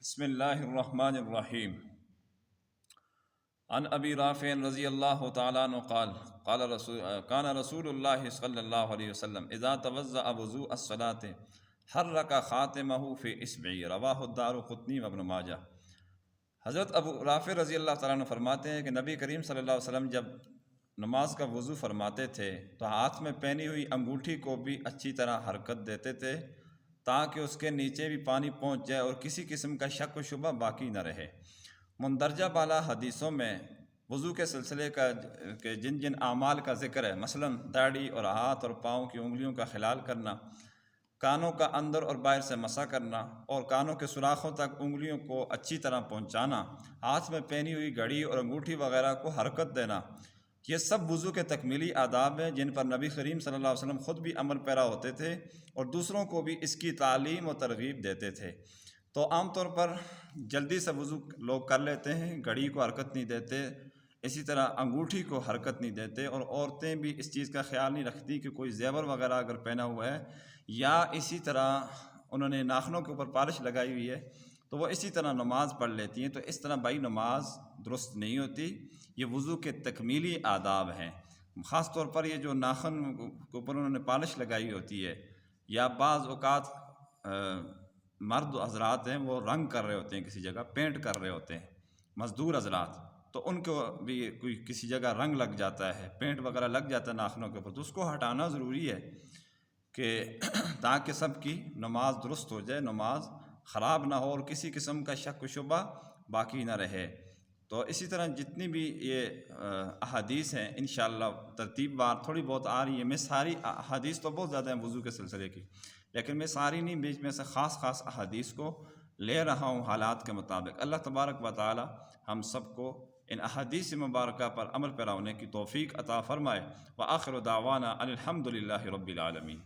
بسم اللہ الرحمن الرحیم عن ابی رافع رضی اللہ تعالیٰ عنہ قال کان رسول اللہ صلی اللہ علیہ وسلم اذا توضأ وضوء الصلاة حرک خاتمہ فی اصبعی رواہ الدارقطنی وابن ماجہ۔ حضرت ابو رافع رضی اللہ تعالیٰ عنہ فرماتے ہیں کہ نبی کریم صلی اللہ علیہ وسلم جب نماز کا وضو فرماتے تھے تو ہاتھ میں پہنی ہوئی انگوٹھی کو بھی اچھی طرح حرکت دیتے تھے تاکہ اس کے نیچے بھی پانی پہنچ جائے اور کسی قسم کا شک و شبہ باقی نہ رہے۔ مندرجہ بالا حدیثوں میں وضو کے سلسلے کا کہ جن جن اعمال کا ذکر ہے، مثلا داڑھی اور ہاتھ اور پاؤں کی انگلیوں کا خلال کرنا، کانوں کا اندر اور باہر سے مسح کرنا اور کانوں کے سوراخوں تک انگلیوں کو اچھی طرح پہنچانا، ہاتھ میں پہنی ہوئی گھڑی اور انگوٹھی وغیرہ کو حرکت دینا، یہ سب وضو کے تکمیلی آداب ہیں جن پر نبی کریم صلی اللہ علیہ وسلم خود بھی عمل پیرا ہوتے تھے اور دوسروں کو بھی اس کی تعلیم و ترغیب دیتے تھے۔ تو عام طور پر جلدی سے وضو لوگ کر لیتے ہیں، گھڑی کو حرکت نہیں دیتے، اسی طرح انگوٹھی کو حرکت نہیں دیتے، اور عورتیں بھی اس چیز کا خیال نہیں رکھتی کہ کوئی زیور وغیرہ اگر پہنا ہوا ہے یا اسی طرح انہوں نے ناخنوں کے اوپر پالش لگائی ہوئی ہے تو وہ اسی طرح نماز پڑھ لیتی ہیں، تو اس طرح بھائی نماز درست نہیں ہوتی۔ یہ وضو کے تکمیلی آداب ہیں، خاص طور پر یہ جو ناخن کے اوپر انہوں نے پالش لگائی ہوتی ہے، یا بعض اوقات مرد حضرات ہیں وہ رنگ کر رہے ہوتے ہیں، کسی جگہ پینٹ کر رہے ہوتے ہیں، مزدور حضرات، تو ان کو بھی کوئی کسی جگہ رنگ لگ جاتا ہے، پینٹ وغیرہ لگ جاتا ہے ناخنوں کے اوپر، تو اس کو ہٹانا ضروری ہے کہ تاکہ سب کی نماز درست ہو جائے، نماز خراب نہ ہو اور کسی قسم کا شک و شبہ باقی نہ رہے۔ تو اسی طرح جتنی بھی یہ احادیث ہیں انشاءاللہ ترتیب وار تھوڑی بہت آ رہی ہے، میں ساری احادیث تو بہت زیادہ ہیں وضو کے سلسلے کی، لیکن میں ساری نہیں، بیچ میں سے خاص خاص احادیث کو لے رہا ہوں حالات کے مطابق۔ اللہ تبارک و تعالی ہم سب کو ان احادیث مبارکہ پر عمل پیرا ہونے کی توفیق عطا فرمائے۔ وآخر دعوانا ان الحمد للہ رب العالمین۔